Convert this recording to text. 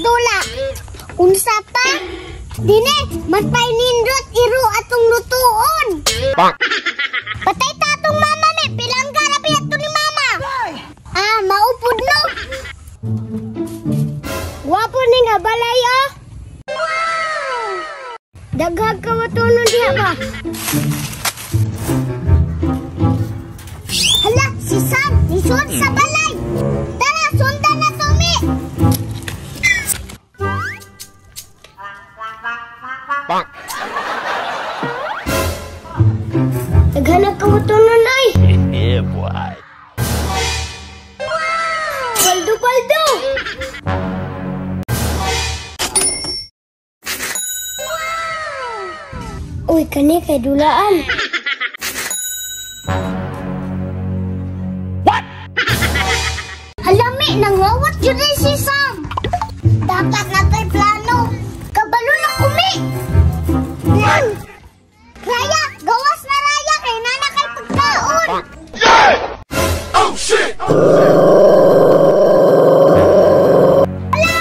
dula. Unsa pa? Dine, magpainindot iro atong lutuon. Patay ta atong mama me, pilang garabi ato ni mama. Ah, maupod no. Wapo ni nga balay oh. Daghag ka watunon diha ba? Hala, si Sam, nisod sa balay. Tara, sundan na to mi. Naghanap ka watunon ay. Yeah, boy. Paldo. Uy, kani kay dulaan. What? Halami, nangwawat yun rin si Sam. Dapat na tayo plano. Kabalo na kumi. Raya, gawas na Raya. Kay nana kay pagkaon. Yeah! Oh, shit! Hala!